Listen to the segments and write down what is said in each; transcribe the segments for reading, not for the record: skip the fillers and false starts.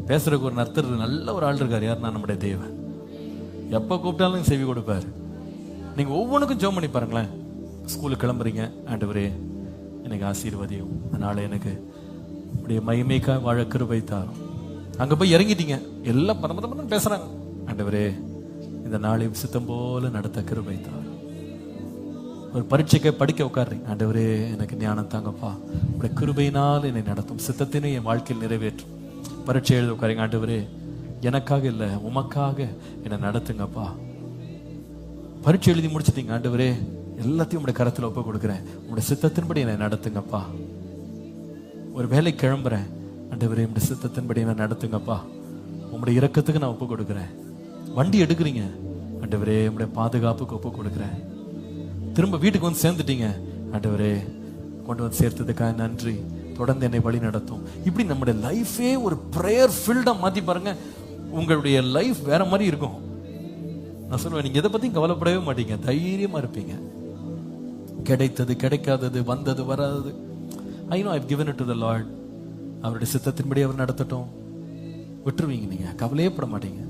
பேசுறதுக்கு ஒரு நர்த்தர் நல்ல ஒரு ஆள் இருக்கார். யாருன்னா நம்முடைய தேவன். எப்போ கூப்பிட்டாலும் செவி கொடுப்பார். நீங்க ஒவ்வொன்றுக்கும் ஜெபம் பண்ணி பாருங்களேன். ஸ்கூலுக்கு கிளம்புறீங்க, ஆண்டவரே எனக்கு ஆசீர்வதியும், அதனால எனக்கு அப்படியே மகிமைக்காக வாழ கிருபை தாரும். அங்க போய் இறங்கிட்டீங்க, எல்லாம் பரமதம் பேசுறாங்க. ஆண்டவரே இந்த நாளையும் சித்தம் போல நடத்த கிருபை தாரும். ஒரு பரீட்சைக்கு படிக்க உட்காடுறீங்க, ஆண்டவரே எனக்கு ஞானம் தாங்கப்பா, உடைய கிருபையினால் என்னை நடத்தும், சித்தத்தினை என் வாழ்க்கையில் நிறைவேற்றும். பரீட்சை எழுத உட்காருங்க, ஆண்டவரே எனக்காக இல்லை உமக்காக என்னை நடத்துங்கப்பா. பரீட்சை எழுதி முடிச்சிட்டீங்க, ஆண்டவரே எல்லாத்தையும் உடைய கரத்தில் ஒப்பு கொடுக்குறேன், உடைய சித்தத்தின்படி என்னை நடத்துங்கப்பா. ஒரு வேலை கிளம்புறேன், ஆண்டவரே உடைய சித்தத்தின்படி என்னை நடத்துங்கப்பா, உங்களுடைய இரக்கத்துக்கு நான் ஒப்பு கொடுக்குறேன். வண்டி எடுக்கிறீங்க, ஆண்டவரே உடைய பாதுகாப்புக்கு ஒப்பு கொடுக்குறேன். திரும்ப வீட்டுக்கு வந்து சேர்ந்துட்டீங்க, ஆண்டவரே கொண்டு வந்து சேர்த்ததுக்காக நன்றி, தொடர்ந்து என்னை வழி நடத்தும். இப்படி நம்முடைய லைஃபே ஒரு ப்ரேயர் ஃபீல்டா மாத்தி பாருங்க, உங்களுடைய லைஃப் வேற மாதிரி இருக்கும். நான் சொல்லுவேன், நீங்க எதை பத்தியும் கவலைப்படவே மாட்டீங்க, தைரியமா இருப்பீங்க. கிடைத்தது கிடைக்காதது, வந்தது வராதது, I know I've given it to the Lord, அவருடைய சித்தத்தின்படி அவர் நடத்தட்டும், விட்டுருவீங்க. நீங்க கவலையே பட மாட்டீங்க,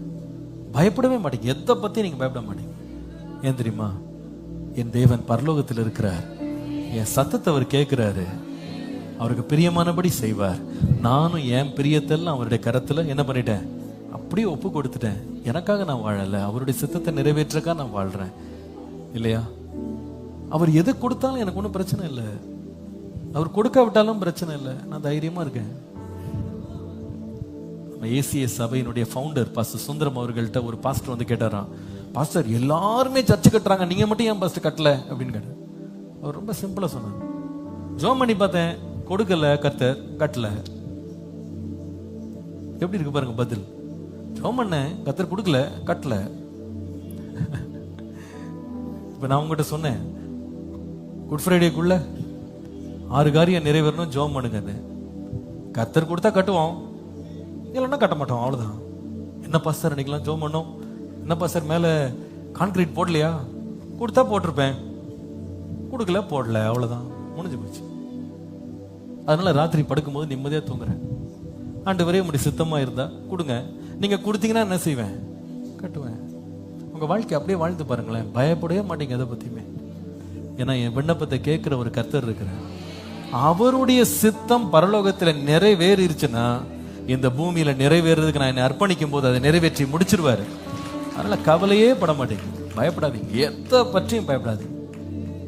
பயப்படவே மாட்டீங்க, எதை பத்தி நீங்க பயப்பட மாட்டீங்க. ஏன் தெரியுமா? என் தேவன் பரலோகத்தில் இருக்கிறார், என் சத்தத்தை அவர் கேட்கிறாரு, அவருக்கு பிரியமானபடி செய்வார். நானும் என் பிரியத்தெல்லாம் அவருடைய கரத்துல என்ன பண்ணிட்டேன், அப்படியே ஒப்பு கொடுத்துட்டேன். எனக்காக நான் வாழல, அவருடைய சித்தத்தை நிறைவேற்றக்கா நான் வாழ்றேன் இல்லையா? அவர் எதை கொடுத்தாலும் எனக்கு ஒன்றும் பிரச்சனை இல்லை, அவர் கொடுக்காவிட்டாலும் பிரச்சனை இல்லை, நான் தைரியமா இருக்கேன். ஏசிஎஸ் சபையினுடைய ஃபவுண்டர் பாஸ்டர் சுந்தரம் அவர்கள்ட்ட ஒரு பாஸ்டர் வந்து கேட்டாராம், பாஸ்டர் எல்லாருமே சர்ச்சு கட்டுறாங்க, நீங்க மட்டும் ஏன் பாஸ்டர் கட்டல அப்படின்னு கேட்டார். அவர் ரொம்ப சிம்பிளா சொன்னார், ஜோம் பண்ணி பார்த்தேன், கொடுக்கல கர்த்தர், கட்டல. எப்படி இருக்கு பாருங்க பதில். ஜோம் பண்ண கர்த்தர் கொடுக்கல, கட்டல. இப்ப நான் உங்ககிட்ட சொன்னேன், குட் ஃப்ரைடேக்குள்ள 6 காரியம் நிறைவேறணும், ஜோம் பண்ணுங்க. கர்த்தர் கொடுத்தா கட்டுவோம், இல்லைன்னா கட்ட மாட்டோம், அவ்வளவுதான். என்ன பாஸ்டர் நினைக்கலாம் ஜோம் பண்ணோம், என்ன பாஸ்டர் மேல கான்கிரீட் போடலையா, கொடுத்தா போட்டிருப்பேன், கொடுக்கல போடல, அவ்வளவுதான், முடிஞ்சு போச்சு. அதனால ராத்திரி படுக்கும்போது நிம்மதியா தூங்குறேன். ஆண்டவரே உங்களுடைய சித்தமா இருந்தா கொடுங்க, நீங்க கொடுத்தீங்கன்னா என்ன செய்வேன், கட்டுவேன். உங்க வாழ்க்கை அப்படியே வாழ்ந்து பாருங்களேன், பயப்படவே மாட்டீங்க எதை பத்தியுமே. ஏன்னா என் விண்ணப்பத்தை கேட்கிற ஒரு கர்த்தர் இருக்கிறார், அவருடைய சித்தம் பரலோகத்துல நிறைவேறிடுச்சுன்னா இந்த பூமியில நிறைவேறதுக்கு நான் என்னை அர்ப்பணிக்கும் போது அதை நிறைவேற்றி முடிச்சிருவாரு. அதனால கவலையே பட மாட்டீங்க, பயப்படாதீங்க, எதை பற்றியும் பயப்படாதீங்க.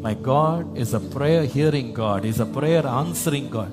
My God is a prayer hearing God, is a prayer answering God.